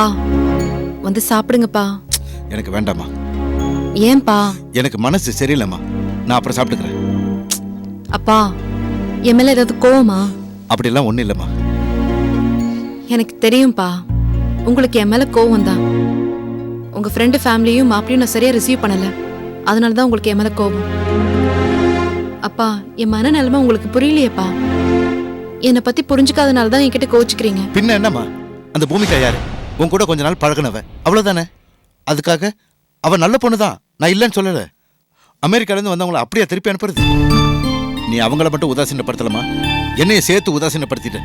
அப்பா வந்து சாப்பிடுங்கப்பா. எனக்கு வேண்டாமா. ஏன்பா? எனக்கு மனசு சரியில்லைம்மா, நான் அப்புறம் சாப்பிட்டுக்கிறேன். அப்பா என் மேல ஏதாவது கோவமா? அப்படிலாம் ஒண்ணும் இல்லைம்மா. எனக்கு தெரியும்பா, உங்களுக்கு என் மேல கோவம் தான். உங்க ஃப்ரெண்டு ஃபேமிலியும் மாப்பிளையும் நான் சரியா ரிசீவ் பண்ணல, அதனாலதான் உங்களுக்கு என் மேல கோவம். அப்பா என் மனநிலைமை உங்களுக்கு புரியலையேப்பா. என்னை பத்தி புரிஞ்சுக்காதனாலதான் என்கிட்ட கோச்சுக்கிறீங்க. பின்ன என்னம்மா, அந்த பூமிக்கா யாரு? உன் கூட கொஞ்ச நாள் பழகினவ, அவ்வளவுதானே. அதுக்காக அவ நல்ல பொண்ணுதான், நான் இல்லைன்னு சொல்லல. அமெரிக்காலேருந்து வந்தவங்களை அப்படியே திருப்பி அனுப்புறது? நீ அவங்கள மட்டும் உதாசீனப்படுத்தலமா, என்னைய சேர்த்து உதாசீனப்படுத்திட்ட,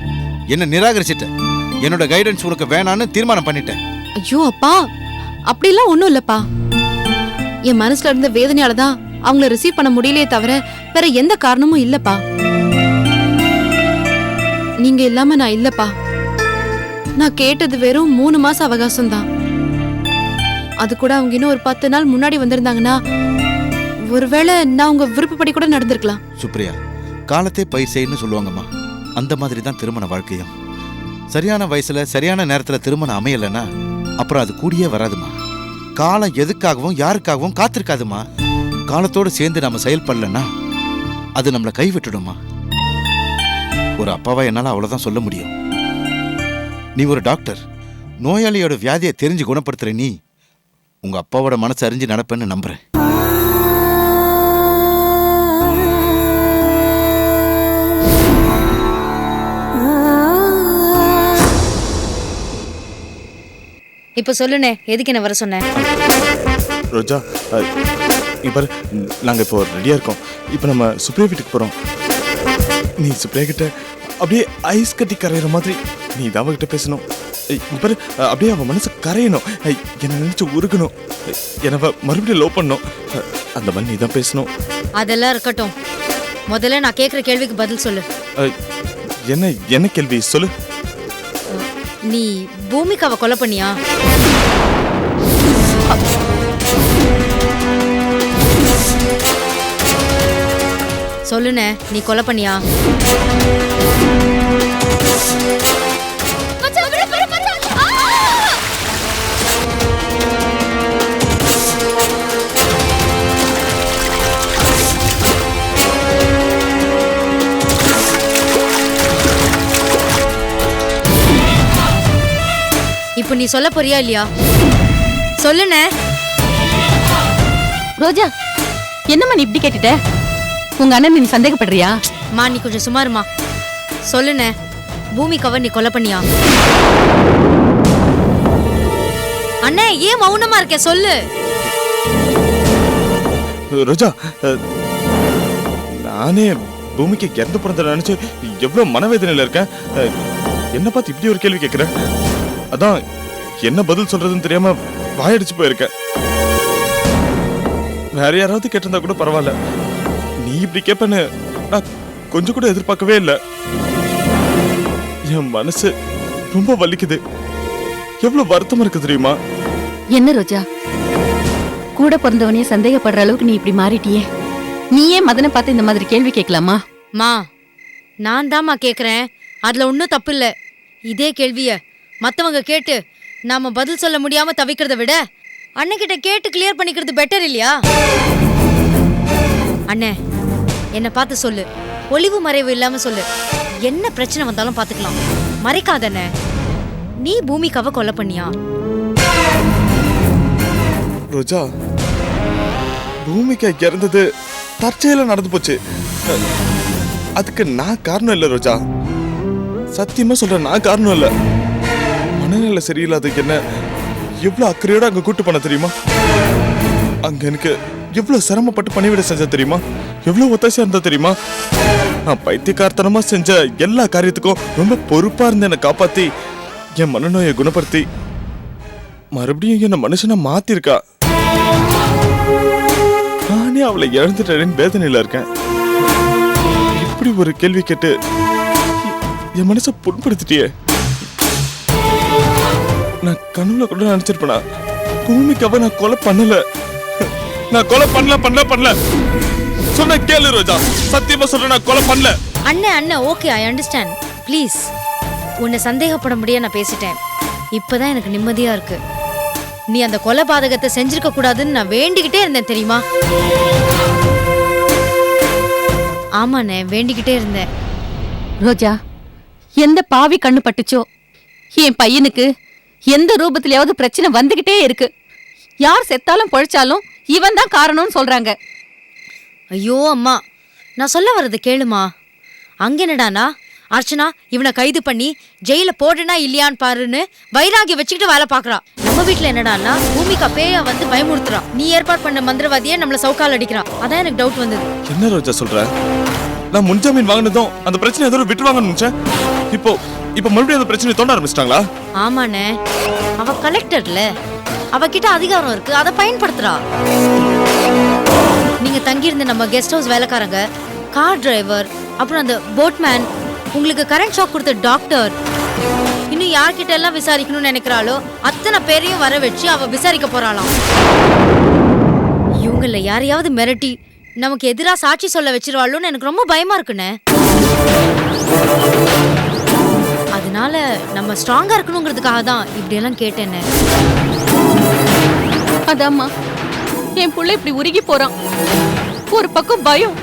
என்ன நிராகரிச்சிட்ட, என்னோட கைடன்ஸ் உனக்கு வேணான்னு தீர்மானம் பண்ணிட்டேன். ஐயோ அப்பா, அப்படிலாம் ஒண்ணும் இல்லப்பா. என் மனசுல இருந்த வேதனையாலதான் அவங்கள ரிசீவ் பண்ண முடியலையே தவிர வேற எந்த காரணமும் இல்லப்பா. நீங்க இல்லாம நான் இல்லப்பா. நான் கேட்டது வெறும் 3 மாச அவகாசம் தான். அது கூட அவங்க இன்னும் ஒரு 10 நாள் முன்னாடி வந்திருந்தாங்கன்னா ஒருவேளை நான் உங்க விருப்பப்படி கூட நடந்திருக்கலாம். சுப்ரியா, காலத்தை பயிர் செய்யன்னு சொல்லுவாங்கம்மா, அந்த மாதிரி தான் திருமண வாழ்க்கையும். சரியான வயசுல சரியான நேரத்துல திருமணம் அமையலைன்னா அப்புறம் அது கூடியே வராதுமா. காலம் எதுக்காகவும் யாருக்காகவும் காத்திருக்காதுமா. காலத்தோடு சேர்ந்து நம்ம செயல்படலன்னா அது நம்மளை கைவிட்டுடுமா. ஒரு அப்பாவா என்னால அவ்வளவுதான் சொல்ல முடியும். நீ ஒரு டாக்டர், நோயாளியோட வியாதியை தெரிஞ்சு குணப்படுத்துற நீ உங்க அப்பாவோட மனசு அறிஞ்சு நடப்பேன்னு நம்புறேன். இப்ப சொல்லுனே, எதுக்கு என்ன வர சொன்ன? ரோஜா, இப்போ நாங்கள் இப்போ ரெடியாக இருக்கோம். இப்போ நம்ம சுப்ரியா வீட்டுக்கு போகிறோம். நீ சுப்ரியா கிட்ட அப்படியே ஐஸ் கட்டி கரையிற மாதிரி நீ அவகிட்ட பேசணும். இப்போ அப்படியே அவன் மனசு கரையணும், என்னை நினச்சி உருகணும், என்னை மறுபடியும் லவ் பண்ணணும். அந்த மாதிரி நீ தான் பேசணும். அதெல்லாம் இருக்கட்டும், முதல்ல நான் கேட்குற கேள்விக்கு பதில் சொல்லு. என்ன என்ன கேள்வி சொல்லு. நீ பூமிகாவை கொலை பண்ணியா? சொல்லுனே, நீ கொலை பண்ணியா? இப்ப நீ சொல்ல போறியா இல்லையா? சொல்லுனே. ரோஜா, என்னம்மா நீ இப்படி கேட்டுட்ட? உங்க அண்ணன் நீ சந்தேகப்படுறியா? மா நீ கொஞ்சம் சுமாருமா. சொல்லுனே, பூமிகாவை நீ கொலை பண்ணியா? அண்ணே, ஏன் மௌனமா இருக்க? சொல்லு. ரோஜா, நானே பூமிக்கு இறந்து பிறந்த நினைச்சு எவ்வளவு மனவேதனையில இருக்கேன். என்ன பார்த்து இப்படி ஒரு கேள்வி கேட்கிறேன். அதான் என்ன பதில் சொல்றதுன்னு தெரியாம வாயடிச்சு போயிருக்க. வேற யாராவது கேட்டிருந்தா கூட பரவாயில்ல, நீ இப்படி கேப்பன்னு நான் கொஞ்சம் கூட எதிர்பார்க்கவே இல்லை. என் மனசு ரொம்ப வலிக்குது, எவ்வளவு வருத்தமா இருக்கு தெரியுமா? என்ன ரோஜா, கூட பிறந்தவனையே சந்தேகப்படுற அளவுக்கு நீ இப்படி மாறிட்டியே. நீயே மதனை பார்த்து இந்த மாதிரி கேள்வி கேட்கலாமா? மா, நான் தாம்மா கேக்குறேன், அதுல ஒன்னும் தப்பு இல்ல. இதே கேள்விய மத்தவங்க கேட்டு நாம பதில் சொல்ல முடியாம தவிக்கிறத விட அண்ணன்கிட்ட கேட்டு கிளியர் பண்ணிக்கிறது பெட்டர் இல்லையா? அண்ணே, என்ன பார்த்து சொல்லு, ஒளிவு மறைவு இல்லாம சொல்லு. என்ன பிரச்சனை வந்தாலும் பாத்துக்கலாம், மறைக்காதண்ணே. நீ பூமிகாவை கொலை பண்ணியா? ரோஜா, பூமிக்கு இறந்தது தற்செயலா நடந்து போச்சு. அதுக்கு நான் காரணம் இல்லை ரோஜா, சத்தியமா சொல்றேன், நான் காரணம் இல்லை. மனநிலை சரியில்லாத என்ன எவ்வளவு அக்கறையோட அங்க கூட்டு பண்ண தெரியுமா? அங்க எனக்கு எவ்வளவு சிரமப்பட்டு பணிவிட செஞ்ச தெரியுமா? எவ்வளவு ஒத்தாசையா இருந்தா தெரியுமா? நான் பைத்தியக்காரத்தனமா செஞ்ச எல்லா காரியத்துக்கும் ரொம்ப பொறுப்பா இருந்து என்னை காப்பாத்தி என் மனநோயை குணப்படுத்தி மறுபடியும் என்ன மனுஷனை மாத்திருக்கா. நானே அவளை இழந்துட்டேன்னு வேதனையில இருக்கேன். இப்படி ஒரு கேள்வி கேட்டு என் மனசை புண்படுத்திட்டியே. நான் கண்ணுல கூட நினைச்சிருப்பேனா பூமிக்காவை நான் கொலை பண்ணல. நான் கொலை பண்ணல. சொன்ன கேளு ரோஜா, சத்தியமா சொல்ற, நான் கொலை பண்ணல. அண்ணே, ஓகே, ஐ அண்டர்ஸ்டாண்ட். ப்ளீஸ், உன்னை சந்தேகப்பட முடிய நான் பேசிட்டேன். இப்பதான் எனக்கு நிம்மதியா இருக்கு. நீ அந்த கொலைபாதகத்தை செஞ்சிருக்க கூடாதுன்னு நான் வேண்டிக்கிட்டே இருந்தேன் தெரியுமா? ஆமாண்ணே, வேண்டிக்கிட்டே இருந்தேன். ரோஜா, எந்த பாவி கண்ணு பட்டுச்சோ என் பையனுக்கு எந்த ரூபத்திலயாவது பிரச்சனை வந்துகிட்டே இருக்கு. யார் செத்தாலும் பொழைச்சாலும் இவன் தான் காரணம்னு சொல்றாங்க. ஐயோ அம்மா, நான் சொல்ல வர்றது கேளுமா. அங்க என்னடானா அர்ச்சனா இவனை கைது பண்ணி ஜெயில போடுனா இல்லையான்னு பாருன்னு வைராகி வச்சுக்கிட்டு வேலை பாக்குறா. நம்ம வீட்டுல என்னடானா பூமிகா பேயா வந்து பயமுறுத்துறா. நீ ஏற்பாடு பண்ண மந்திரவாதியே நம்மள சவுக்கால் அடிக்கிறான். அதான் எனக்கு டவுட் வந்தது. என்ன ரோஜா சொல்ற? நான் முன்ஜாமீன் வாங்கினதும் அந்த பிரச்சனை ஏதோ விட்டுருவாங்கன்னு நினைச்சேன். இப்போ மறுபடியும் அந்த பிரச்சனை தோண்ட ஆரம்பிச்சிட்டாங்களா? ஆமாண்ணே, அவ கலெக்டர்ல, அவகிட்ட அதிகாரம் இருக்கு, அதை பயன்படுத்துறா. நீங்க தங்கியிருந்த நம்ம கெஸ்ட் ஹவுஸ் வேலைக்காரங்க, கார் டிரைவர், அப்புறம் அந்த போட்மேன், உங்களுக்கு கரண்ட் ஷாக் கொடுத்த டாக்டர், இன்னும் யார்கிட்ட எல்லாம் விசாரிக்கணும்னு நினைக்கிறாளோ அத்தனை பேரையும் வர வச்சு அவ விசாரிக்க போறாளாம். இவங்கள யாரையாவது மிரட்டி நமக்கு எதிரா சாட்சி சொல்ல வச்சிருவாளோன்னு எனக்கு ரொம்ப பயமா இருக்குண்ணே. அதனால நம்ம ஸ்ட்ராங்கா இருக்கணுங்கிறதுக்காக தான் இப்படி எல்லாம் கேட்டேன்னு. அதாம்மா, என் புள்ள இப்படி உருகி போறான். ஒரு பக்கம் பயம்,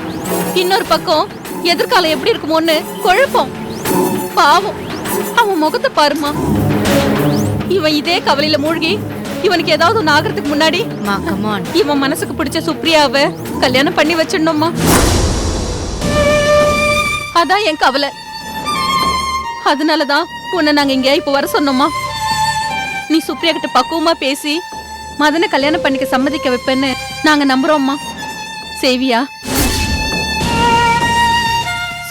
இன்னொரு பக்கம் எதிர்காலம் எப்படி இருக்குமோன்னு குழப்பம். பாவம், அவன் முகத்தை பாருமா. இவன் இதே கவலையில மூழ்கி இவனுக்கு ஏதாவது ஒண்ணு ஆகிறதுக்கு முன்னாடி இவன் மனசுக்கு பிடிச்ச சுப்ரியாவை கல்யாணம் பண்ணி வச்சிடணும்மா. அதான் என் கவலை. அதனாலதான் உன்னை நாங்க இங்க இப்ப வர சொன்னோமா. நீ சுப்ரியா கிட்ட பக்குவமா பேசி மதனை கல்யாணம் பண்ணிக்க சம்மதிக்க வைப்பேன்னு நாங்க நம்புறோம்மா. சேவியா?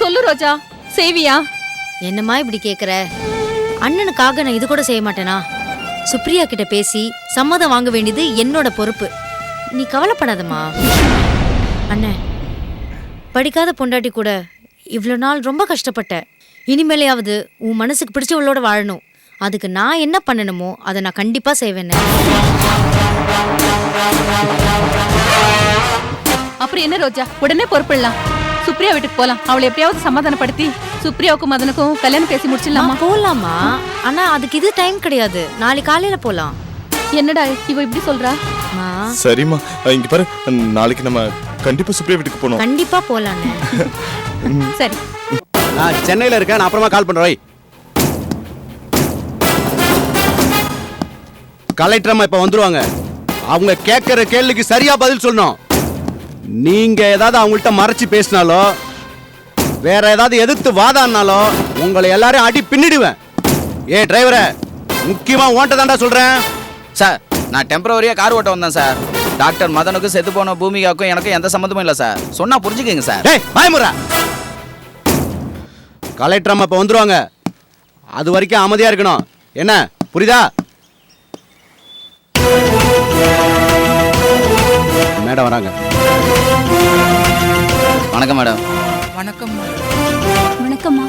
சொல்லு ரோஜா, சேவியா? என்னம்மா இப்படி கேக்குற? அண்ணனுக்காக நான் இது கூட செய்ய மாட்டேனா? சுப்ரியா கிட்ட பேசி சம்மதம் வாங்க வேண்டியது என்னோட பொறுப்பு. நீ கவலைப்படாதம்மா. அண்ணன், படிக்காத பொண்டாட்டி கூட இவ்வளோ நாள் ரொம்ப கஷ்டப்பட்ட. இனிமேலையாவது உன் மனசுக்கு பிடிச்சவளோட வாழணும். அதுக்கு நான் என்ன பண்ணணுமோ அதை நான் கண்டிப்பா செய்வேன். அப்புறம் என்ன ரோஜா, உடனே பொறுப்பிடலாம். சுப்ரியா வீட்டுக்கு போலாம். அவளை எப்படியாவது சமாதானப்படுத்தி சுப்ரியாவுக்கும் மதனுக்கும் கல்யாணம் பேசி முடிச்சிடலாமா? போலாமா? ஆனா அதுக்கு இது டைம் கிடையாது. நாளைக்கு காலையில போலாம். என்னடா இவ இப்படி சொல்றா? சரிம்மா, இங்க பாரு, நாளைக்கு நம்ம கண்டிப்பா சுப்ரியா வீட்டுக்கு போறோம். கண்டிப்பா போலாம். சரி, நான் சென்னையில இருக்கேன். நான் அப்புறமா கால் பண்றேன். கலெக்டர் அம்மா இப்ப வந்துருவாங்க. அவங்க கேட்கிற கேள்விக்கு சரியா பதில் சொல்லணும். நீங்க ஏதாவது அவங்கள்ட்ட மறைச்சு பேசினாலோ வேற ஏதாவது எதிர்த்து வாதாடினாலோ உங்களை எல்லாரும் அடி பின்னிடுவேன். ஏ டிரைவரை, முக்கியமா ஓட்ட தாண்டா சொல்றேன். சார், நான் டெம்பரவரியா கார் ஓட்ட வந்தேன் சார். டாக்டர் மதனுக்கும் செத்து போன பூமிகாவுக்கும் எனக்கு எந்த சம்மந்தமும் இல்லை சார். சொன்னா புரிஞ்சுக்கங்க சார். டேய் பயமுறா. கலெக்டர் அம்மா இப்ப வந்துருவாங்க. அது வரைக்கும் அமைதியா இருக்கணும். என்ன புரியுதா? மேடம் வராங்க. வணக்கம் மேடம். வணக்கம். வணக்கம்மா.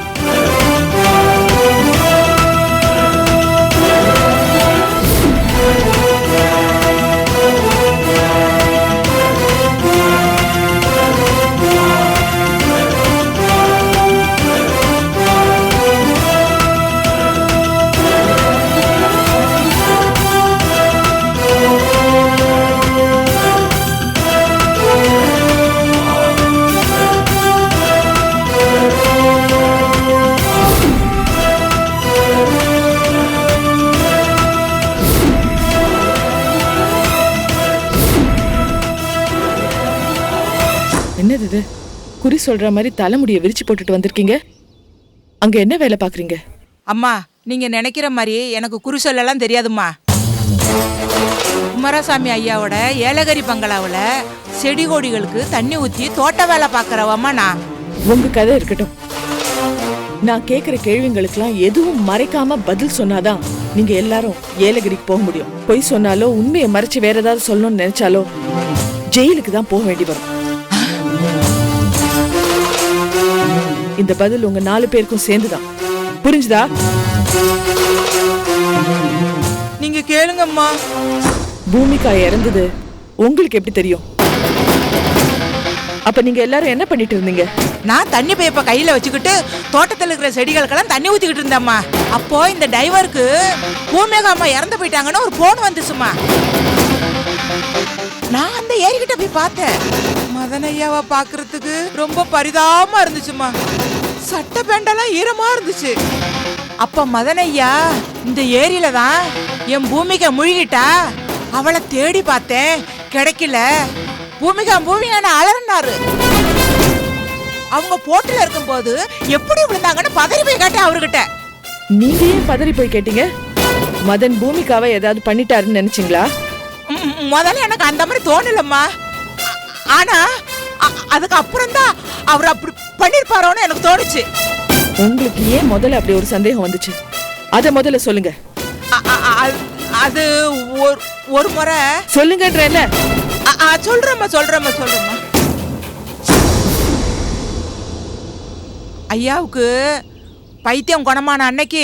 என்னது இது? குறி சொல்ற மாதிரி தலைமுடியை விரிச்சு போட்டுட்டு வந்திருக்கீங்க. அங்க என்ன வேலை பாக்குறீங்க? அம்மா, நீங்க நினைக்கிற மாதிரி எனக்கு குறி சொல்லலாம் தெரியாதும்மா. குமாரசாமி ஐயாவோட ஏலகிரி பங்களாவில் செடி கொடிகளுக்கு தண்ணி ஊற்றி தோட்ட வேலை பார்க்குறவம்மா நான். உங்க கதை இருக்கட்டும். நான் கேட்கிற கேள்விங்களுக்கெல்லாம் எதுவும் மறைக்காம பதில் சொன்னாதான் நீங்க எல்லாரும் ஏலகிரிக்கு போக முடியும். பொய் சொன்னாலோ உண்மையை மறைச்சு வேற ஏதாவது சொல்லணும்னு நினைச்சாலோ ஜெயிலுக்கு தான் போக வேண்டி வரும். இந்த பதில் உங்க 4 பேருக்கும் சேர்ந்துதான். புரிஞ்சுதா? நீங்க கேளுங்கம்மா. பூமிகா இறந்தது உங்களுக்கு எப்படி தெரியும்? அப்ப நீங்க எல்லாரும் என்ன பண்ணிட்டு இருந்தீங்க? நான் தண்ணி பைப்பை கையில வச்சுக்கிட்டு தோட்டத்தில் இருக்கிற செடிகளுக்கெல்லாம் தண்ணி ஊத்திக்கிட்டு இருந்தேம்மா. அப்போ இந்த டைவருக்கு பூமேகா அம்மா இறந்து போயிட்டாங்கன்னு ஒரு போன் வந்துச்சுமா. நான் அந்த ஏரிக்கிட்ட போய் பார்த்தேன். மதன் ஐயாவை பாக்குறதுக்கு ரொம்ப பரிதாபமா இருந்துச்சுமா. சட்டை பேண்டெல்லாம் ஈரமா இருந்துச்சு. அப்ப மதன் ஐயா இந்த ஏரியில தான் என் பூமிகா முழுகிட்டா, அவளை தேடி பார்த்தேன், கிடைக்கல. பூமிகான்னு அலறினாரு. அவங்க போட்டுல இருக்கும்போது எப்படி விழுந்தாங்கன்னு பதறி போய் கேட்டேன் அவர்கிட்ட. நீங்க ஏன் பதறி போய் கேட்டீங்க? மதன் பூமிகாவை ஏதாவது பண்ணிட்டாருன்னு நினைச்சீங்களா? முதல்ல எனக்கு அந்த மாதிரி தோணலம்மா. ஆனா அதுக்கு அப்புறம் தான் அவர் அப்படி பண்ணிருப்பாரோன்னு எனக்கு தோணுச்சு. உங்களுக்கு ஏன் முதல்ல அப்படி ஒரு சந்தேகம் வந்துச்சு? அத முதல்ல சொல்லுங்க. அது ஒரு முறை சொல்லுங்கன்றேன்ல. சொல்றேம்மா. ஐயாவுக்கு பைத்தியம் குணமான அன்னைக்கு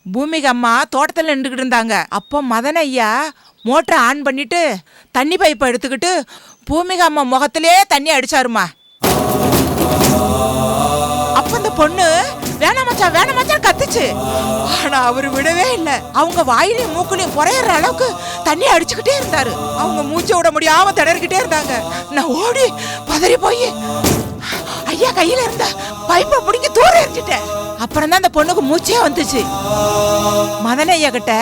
பூமிகா அம்மா தோட்டத்தில் நின்றுக்கிட்டு இருந்தாங்க. அப்போ மதன் ஐயா மோட்டரை ஆன் பண்ணிட்டு தண்ணி பைப்பை எடுத்துக்கிட்டு பூமிகா அம்மா முகத்திலே தண்ணி அடிச்சாருமா. அப்ப அந்த பொண்ணு வேணாமச்சான் கத்துச்சு. ஆனா அவரு விடவே இல்லை. அவங்க வாயிலையும் மூக்குலையும் குறையிற அளவுக்கு தண்ணி அடிச்சுக்கிட்டே இருந்தாரு. அவங்க மூச்சை விட முடியாம திணறிக்கிட்டே இருந்தாங்க. நான் ஓடி பதறி போய் ஐயா கையில இருந்த பைப்பை பிடிக்க தூர எரிஞ்சிட்டேன். அப்புறம் தான் அந்த பொண்ணுக்கு மூச்சே வந்துச்சு. மதன் ஐயா கிட்ட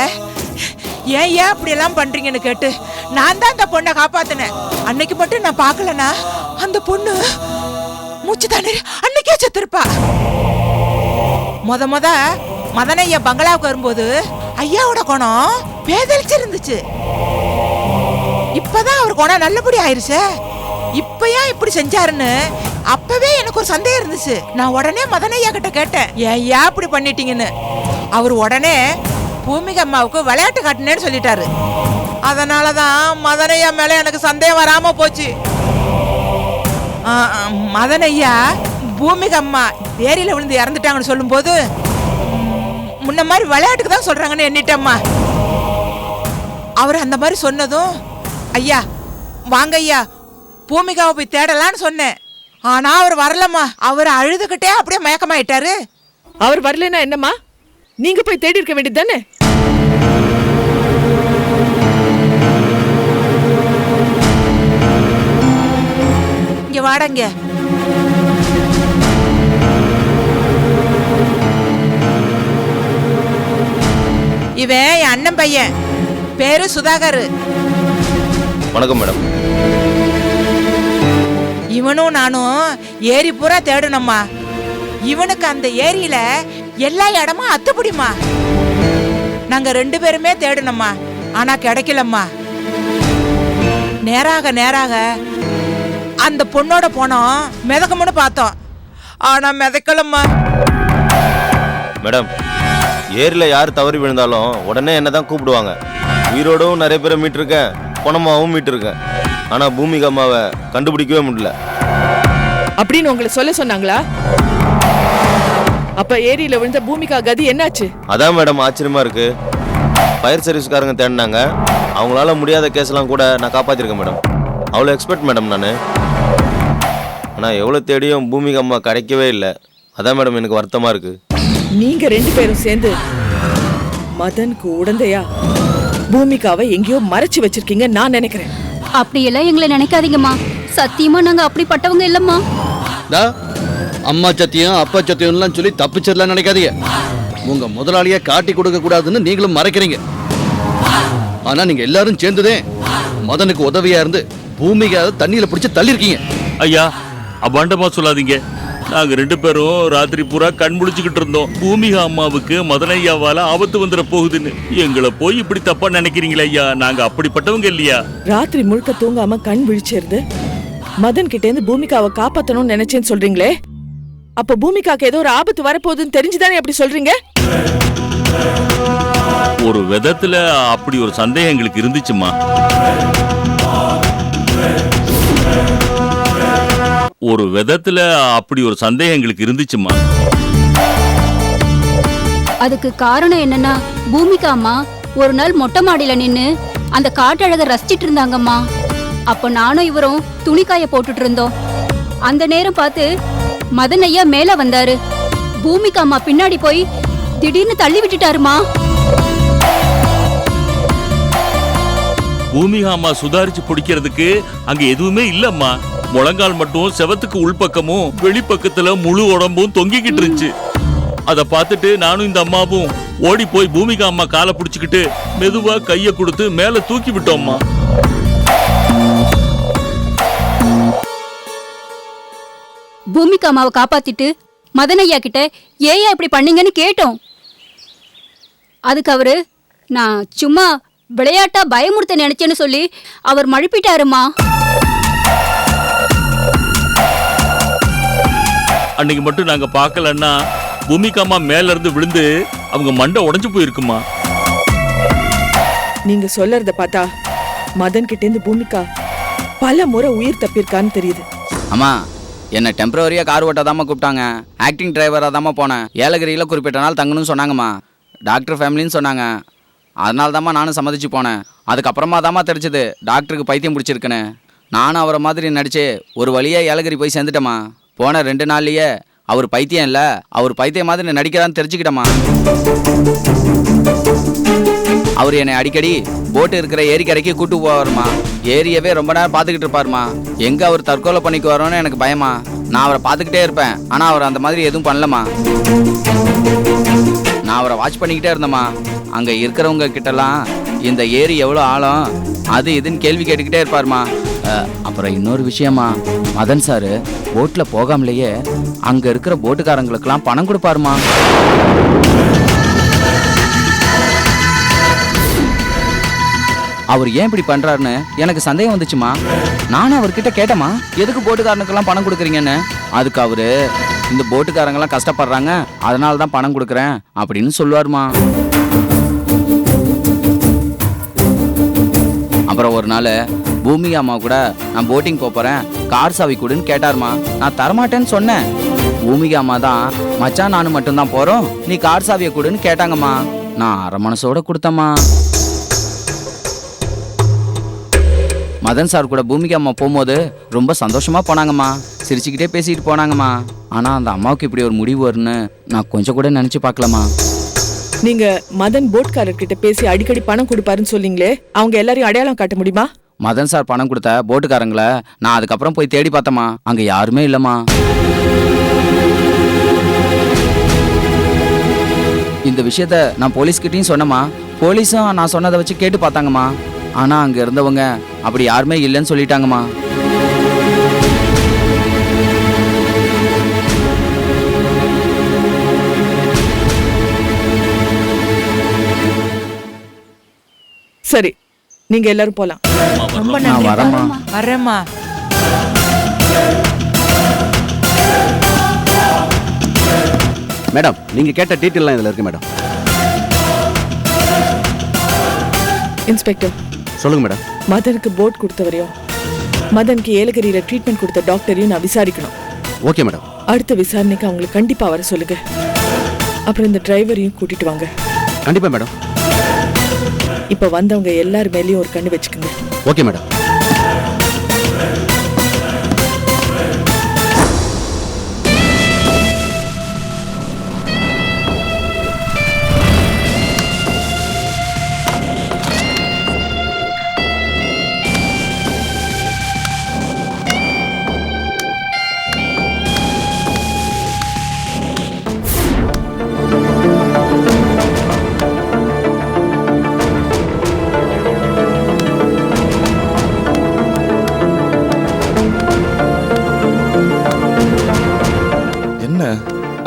ஏன் அப்படி எல்லாம் பண்றீங்கன்னு கேட்டு நான் தான் அந்த பொண்ணை காப்பாத்தினேன். அன்னைக்கு மட்டும் நான் பார்க்கலனா அந்த பொண்ணு மூச்சு தானே அன்னைக்கே செத்துருப்பா. முத மதன் ஐயா பங்களாவுக்கு வரும்போது ஐயாவோட குணம் பேதலிச்சிருந்துச்சு. இப்பதான் அவர் குணம் நல்லபடி ஆயிருச்சு. இப்ப ஏன் இப்படி செஞ்சாருன்னு அப்பவே எனக்கு ஒரு சந்தேகம் இருந்துச்சு. நான் உடனே மதன் ஐயா கிட்ட கேட்டேன், ஏன் இப்படி பண்ணிட்டீங்கன்னு. அவர் உடனே பூமிகா அம்மாவுக்கு விளையாட்டு காட்டினேன்னு சொல்லிட்டாரு. அதனாலதான் மதன் ஐயா மேல எனக்கு சந்தேகம் வராம போச்சு. மதன் ஐயா பூமிகா அம்மா ஏரியில விழுந்து இறந்துட்டாங்கன்னு சொல்லும் போது முன்ன மாதிரி விளையாட்டுக்கு தான் சொல்றாங்கன்னு எண்ணிட்டம்மா. அவர் அந்த மாதிரி சொன்னதும் ஐயா வாங்க ஐயா பூமிகாவை போய் தேடலான்னு சொன்னேன். ஆனா அவர் வரலம்மா. அவர் அழுதுகிட்டே அப்படியே மயக்கமாயிட்டாரு. அவர் வரலன்னா என்னம்மா? நீங்க போய் தேடி இருக்க வேண்டியது தானே? இங்க வாடங்க. இவன் என் அண்ணன் பையன், பேரு சுதாகர். வணக்கம் மேடம். இவனும் நானும் ஏரி பூரா தேடணும்மா. இவனுக்கு அந்த ஏரியில எல்லா இடமும் அத்துப்படிமா. நாங்க 2 பேருமே தேடணும்மா. ஆனா கிடைக்கலம்மா. நேராக அந்த பொண்ணோட போனோம், மிதக்கமுன்னு பார்த்தோம். ஆனா மிதக்கலம்மா. மேடம், ஏரியில யார் தவறி விழுந்தாலும் உடனே என்ன தான் கூப்பிடுவாங்க. உயிரோடும் நிறைய பேரை மீட்டிருக்கேன், பணமாகவும் மீட்டிருக்கேன். ஆனா பூமிகா அம்மாவை கண்டுபிடிக்கவே முடியல. அப்படின்னு உங்களை சொல்ல சொன்னாங்களா? அப்ப ஏரியில விழுந்த பூமிகா கதி என்னாச்சு? அதான் மேடம் ஆச்சரியமா இருக்கு. ஃபயர் சர்வீஸ்காரங்க தேடினாங்க. அவங்களால முடியாத கேஸ்லாம் கூட நான் காப்பாத்திருக்கேன் மேடம். அவ்வளோ எக்ஸ்பெக்ட் மேடம் நான். ஆனால் எவ்வளோ தேடியும் பூமிகா அம்மா கிடைக்கவே இல்லை. அதான் மேடம் எனக்கு வருத்தமாக இருக்கு. நீங்க 2 பேரும் சேர்ந்து மதனுக்கு உடந்தையா பூமிகாவை எங்கேயோ மறைச்சு வச்சிருக்கீங்க நான் நினைக்கிறேன். அப்படியெல்லாம் எங்களை நினைக்காதீங்கம்மா. சத்தியமா நாங்க அப்படிப்பட்டவங்க இல்லம்மா. அம்மா சத்தியம் அப்பா சத்தியம்லாம் சொல்லி தப்பிச்சிடலாம் நினைக்காதீங்க. உங்க முதலாளியை காட்டி கொடுக்க கூடாதுன்னு நீங்களும் மறைக்கிறீங்க. ஆனா நீங்க எல்லாரும் சேர்ந்ததே மதனுக்கு உதவியா இருந்து பூமிகாவை தண்ணியில பிடிச்சு தள்ளிருக்கீங்க. ஐயா அபாண்டமா சொல்லாதீங்க. நாங்க 2 பேரும் ராத்திரி பூரா கண் முழிச்சுக்கிட்டு இருந்தோம். பூமிகா அம்மாவுக்கு மதனையாவால ஆபத்து வந்துட போகுதுன்னு. எங்களை போய் இப்படி தப்பா நினைக்கிறீங்களா ஐயா? நாங்க அப்படிப்பட்டவங்க இல்லையா? ராத்திரி முழுக்க தூங்காம கண் விழிச்சிருந்து மதன் கிட்ட இருந்து பூமிகாவை காப்பாத்தணும்னு நினைச்சேன்னு சொல்றீங்களே. அப்ப பூமிகாக்கு ஏதோ ஒரு ஆபத்து வரப்போகுதுன்னு தெரிஞ்சுதானே அப்படி சொல்றீங்க? ஒரு விதத்துல அப்படி ஒரு சந்தேகம் எங்களுக்கு இருந்துச்சுமா. அதுக்கு காரணம் என்னன்னா, பூமிகா அம்மா ஒரு நாள் மொட்டை மாடியில நின்னு அந்த காட்டழக ரசிச்சிட்டு இருந்தாங்கம்மா. அப்ப நானும் இவரும் துணிக்காய போட்டுட்டு இருந்தோம். அந்த நேரம் பார்த்து மதன் ஐயா மேல வந்தாரு. பூமிகா அம்மா பின்னாடி போய் திடீர்னு தள்ளி விட்டுட்டாருமா. பூமிகா அம்மா சுதாரிச்சு பிடிக்கிறதுக்கு அங்க எதுவுமே இல்லம்மா. முழங்கால் மட்டும் செவத்துக்கு உள்பக்கமும் வெளிப்பக்கத்துல முழு உடம்பும் தொங்கிக்கிட்டு இருந்துச்சு. அத பார்த்துட்டு நானும் இந்த அம்மாவும் ஓடி போய் பூமிகா அம்மா காலை பிடிச்சுக்கிட்டு மெதுவா கைய கொடுத்து மேல தூக்கி விட்டோம்மா. பூமிகா அம்மாவை காப்பாத்திட்டு மதன் ஐயா கிட்ட ஏயா இப்படி பண்ணீங்கன்னு கேட்டோம். அதுக்கு அவரு நான் சும்மா விளையாட்டா பயமுறுத்த நினைச்சேன்னு சொல்லி அவர் மழுப்பிட்டாருமா. அன்னைக்கு மட்டும் நாங்க பார்க்கலன்னா பூமிகா அம்மா மேல இருந்து விழுந்து அவங்க மண்டை உடைஞ்சு போயிருக்குமா. நீங்க சொல்லறத பார்த்தா மதன் கிட்ட இருந்து பூமிகா பல முறை உயிர் தப்பியிருக்கான்னு தெரியுது. அம்மா என்ன டெம்பரவரியா கார் ஓட்டாதாம்மா கூப்பிட்டாங்க. ஆக்டிங் டிரைவராக தாம்மா போனேன். ஏலகிரியில் குறிப்பிட்ட நாள் தங்கணும்னு சொன்னாங்கம்மா. டாக்டர் ஃபேமிலின்னு சொன்னாங்க. அதனால தாம்மா நானும் சம்மதிச்சு போனேன். அதுக்கப்புறமா தாம்மா தெரிஞ்சது டாக்டருக்கு பைத்தியம் பிடிச்சிருக்குன்னு. நானும் அவரை மாதிரி நடிச்சு ஒரு வழியாக ஏலகிரி போய் சேர்ந்துட்டேம்மா. போன 2 நாள்லயே அவர் பைத்தியம் இல்லை, அவர் பைத்தியம் மாதிரி நடிக்கிறான்னு தெரிஞ்சுக்கிட்டேம்மா. அவர் என்னை அடிக்கடி போட்டு இருக்கிற ஏரிக்கரைக்கு கூட்டு போவாருமா. ஏரியவே ரொம்ப நேரம் பார்த்துக்கிட்டு இருப்பாருமா. எங்கே அவர் தற்கொலை பண்ணிக்குவாரோன்னு எனக்கு பயமா. நான் அவரை பார்த்துக்கிட்டே இருப்பேன். ஆனால் அவர் அந்த மாதிரி எதுவும் பண்ணலம்மா. நான் அவரை வாட்ச் பண்ணிக்கிட்டே இருந்தேம்மா. அங்கே இருக்கிறவங்க கிட்டலாம் இந்த ஏரி எவ்வளோ ஆழம் அது இதுன்னு கேள்வி கேட்டுக்கிட்டே இருப்பாருமா. அப்புறம் இன்னொரு விஷயமா, மதன் சார் போட்டில் போகாமலேயே அங்கே இருக்கிற போட்டுக்காரங்களுக்கெல்லாம் பணம் கொடுப்பாருமா. அவர் ஏன் இப்படி பண்றாருன்னு எனக்கு சந்தேகம் வந்துச்சுமா. நானும் அவர்கிட்ட கேட்டேம்மா, எதுக்கு போட்டுக்காரனுக்கெல்லாம் பணம் கொடுக்குறீங்கன்னு. அதுக்கு அவரு இந்த போட்டுக்காரங்கெல்லாம் கஷ்டப்படுறாங்க அதனால தான் பணம் கொடுக்குறேன் அப்படின்னு சொல்லுவாருமா. அப்புறம் ஒரு நாள் பூமிகா அம்மா கூட நான் போட்டிங் போறேன் கார் சாவி கொடுன்னு கேட்டாருமா. நான் தரமாட்டேன்னு சொன்னேன். பூமிகா அம்மா தான் மச்சான் நானும் மட்டும்தான் போறோம், நீ கார் சாவியை கொடுன்னு கேட்டாங்கம்மா. நான் அரை மனசோட கொடுத்தம்மா. மதன் சார் கூட பூமிகா அம்மா போகும்போது ரொம்ப சந்தோஷமா போனாங்கம்மா. சிரிச்சுக்கிட்டே பேசிட்டு போனாங்கம்மா. ஆனா அந்த அம்மாவுக்கு இப்படி ஒரு முடிவு வரும்னு நான் கொஞ்சம் கூட நினைச்சு பார்க்கலம்மா. நீங்க மதன் போட்காரர்கிட்ட பேசி அடிக்கடி பணம் கொடுப்பாருன்னு சொன்னீங்களே, அவங்க எல்லாரையும் அடையாளம் காட்ட முடியுமா? மதன் சார் பணம் கொடுத்த போட்டுக்காரங்களை நான் அதுக்கப்புறம் போய் தேடி பார்த்தம்மா. அங்க யாருமே இல்லம்மா. இந்த விஷயத்த நான் போலீஸ்கிட்டையும் சொன்னம்மா. போலீஸும் நான் சொன்னதை வச்சு கேட்டு பார்த்தாங்கம்மா. ஆனா அங்க இருந்தவங்க அப்படி யாருமே இல்லைன்னு சொல்லிட்டாங்கம்மா. சரி, நீங்க எல்லாரும் போலாம். ரொம்ப நான் நன்றி. வரேம்மா. வரேம்மா. மேடம் நீங்க கேட்ட டீட்டெயிலாம் இதுல இருக்கு மேடம். இன்ஸ்பெக்டர் சொல்லுங்க மேடம். மதனுக்கு போட் கொடுத்தவரையும் மதனுக்கு ஏலகிரியில ட்ரீட்மெண்ட் கொடுத்த டாக்டரையும் நான் விசாரிக்கணும். Okay madam. அடுத்த விசாரணைக்கு அவங்களுக்கு கண்டிப்பா வர சொல்லுங்க. அப்புறம் இந்த டிரைவரையும் கூட்டிட்டு வாங்க. கண்டிப்பா மேடம். இப்ப வந்தவங்க எல்லார் மேலயும் ஒரு கண்ணு வச்சுக்கோங்க. Okay madam.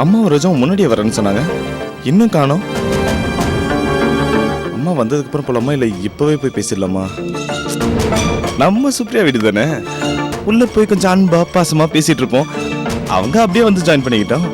அம்மாவும் ரோஜாவும் முன்னாடியே வரேன்னு சொன்னாங்க, இன்னும் காணோம். அம்மா வந்ததுக்கு அப்புறம் போலாமா இல்லை இப்பவே போய் பேசிடலாமா? நம்ம சுப்ரியா வீடு தானே, உள்ள போய் கொஞ்சம் அன்பா பாசமா பேசிட்டு இருப்போம். அவங்க அப்படியே வந்து ஜாயின் பண்ணிக்கிட்டோம்.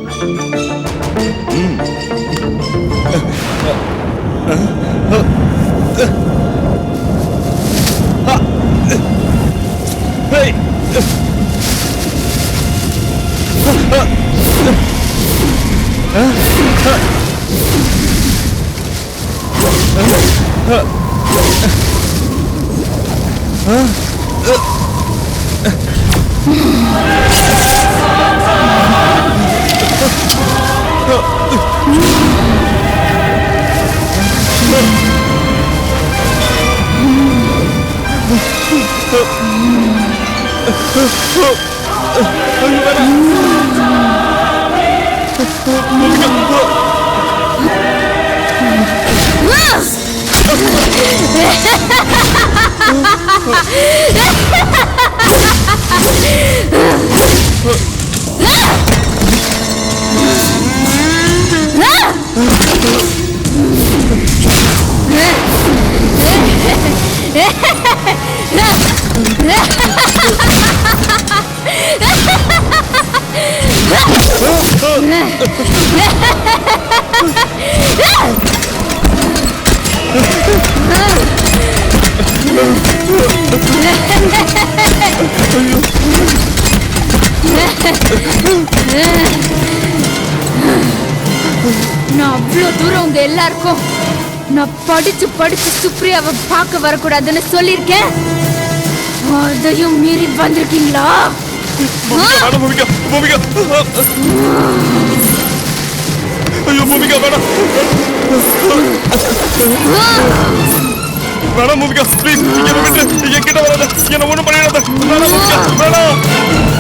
நான் அவ்வளோ தூரம் உங்க எல்லாருக்கும் நான் படிச்சு படிச்சு சுப்ரியாவை பார்க்க வரக்கூடாதுன்னு சொல்லியிருக்கேன். அதையும் மீறி வந்திருக்கீங்களா? வேணாம் பூமிகா, பூமிகா. ஐயோ பூமிகா வேணாம். வேணாம் பூமிகா, ப்ளீஸ். இங்க விட்டு என்கிட்ட வராத. என்ன ஒண்ணும் பண்ணிடாத. வேணாம் பூமிகா, வேணாம்.